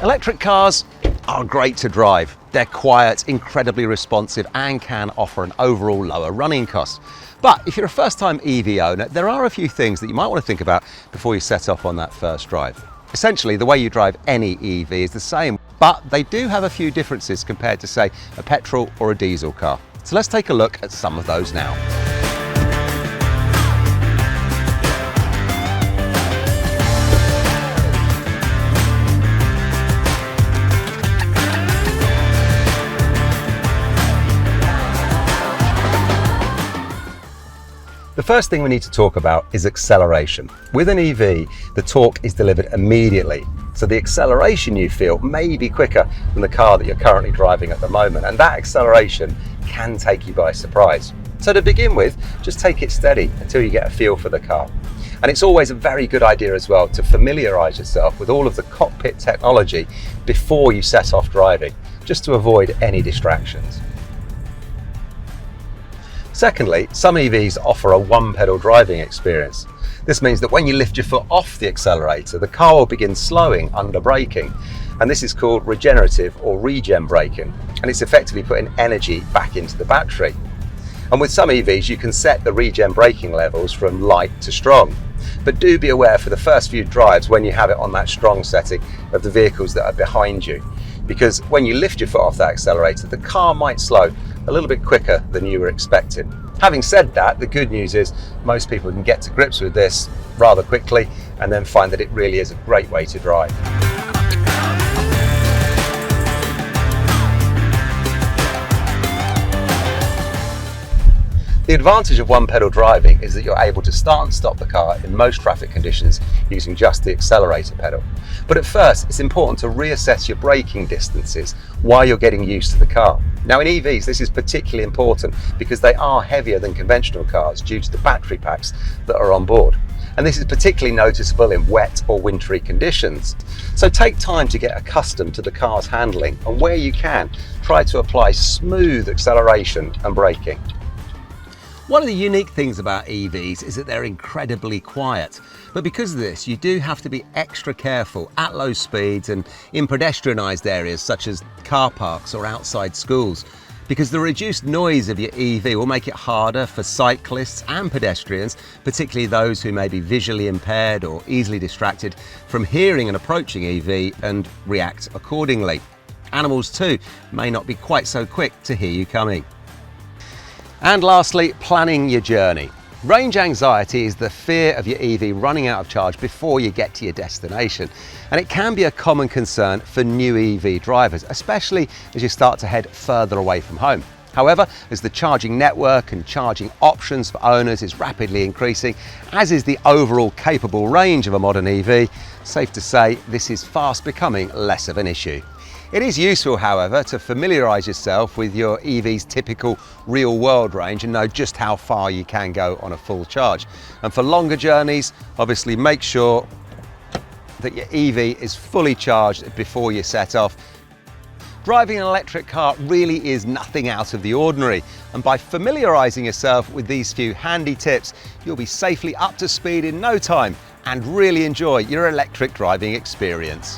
Electric cars are great to drive. They're quiet, incredibly responsive, and can offer an overall lower running cost. But if you're a first-time EV owner, there are a few things that you might want to think about before you set off on that first drive. Essentially, the way you drive any EV is the same, but they do have a few differences compared to, say, a petrol or a diesel car. So let's take a look at some of those now. The first thing we need to talk about is acceleration. With an EV, the torque is delivered immediately, so the acceleration you feel may be quicker than the car that you're currently driving at the moment, and that acceleration can take you by surprise. So to begin with, just take it steady until you get a feel for the car. And it's always a very good idea as well to familiarise yourself with all of the cockpit technology before you set off driving, just to avoid any distractions. Secondly, some EVs offer a one-pedal driving experience. This means that when you lift your foot off the accelerator, the car will begin slowing under braking. And this is called regenerative or regen braking. And it's effectively putting energy back into the battery. And with some EVs, you can set the regen braking levels from light to strong. But do be aware for the first few drives when you have it on that strong setting of the vehicles that are behind you. Because when you lift your foot off that accelerator, the car might slow a little bit quicker than you were expecting. Having said that, the good news is most people can get to grips with this rather quickly and then find that it really is a great way to drive. The advantage of one-pedal driving is that you're able to start and stop the car in most traffic conditions using just the accelerator pedal. But at first, it's important to reassess your braking distances while you're getting used to the car. Now in EVs, this is particularly important because they are heavier than conventional cars due to the battery packs that are on board. And this is particularly noticeable in wet or wintry conditions. So take time to get accustomed to the car's handling, and where you can, try to apply smooth acceleration and braking. One of the unique things about EVs is that they're incredibly quiet. But because of this, you do have to be extra careful at low speeds and in pedestrianised areas such as car parks or outside schools, because the reduced noise of your EV will make it harder for cyclists and pedestrians, particularly those who may be visually impaired or easily distracted, from hearing an approaching EV and react accordingly. Animals too may not be quite so quick to hear you coming. And lastly, planning your journey. Range anxiety is the fear of your EV running out of charge before you get to your destination. And it can be a common concern for new EV drivers, especially as you start to head further away from home. However, as the charging network and charging options for owners is rapidly increasing, as is the overall capable range of a modern EV, safe to say this is fast becoming less of an issue. It is useful, however, to familiarise yourself with your EV's typical real-world range and know just how far you can go on a full charge. And for longer journeys, obviously make sure that your EV is fully charged before you set off. Driving an electric car really is nothing out of the ordinary, and by familiarising yourself with these few handy tips, you'll be safely up to speed in no time and really enjoy your electric driving experience.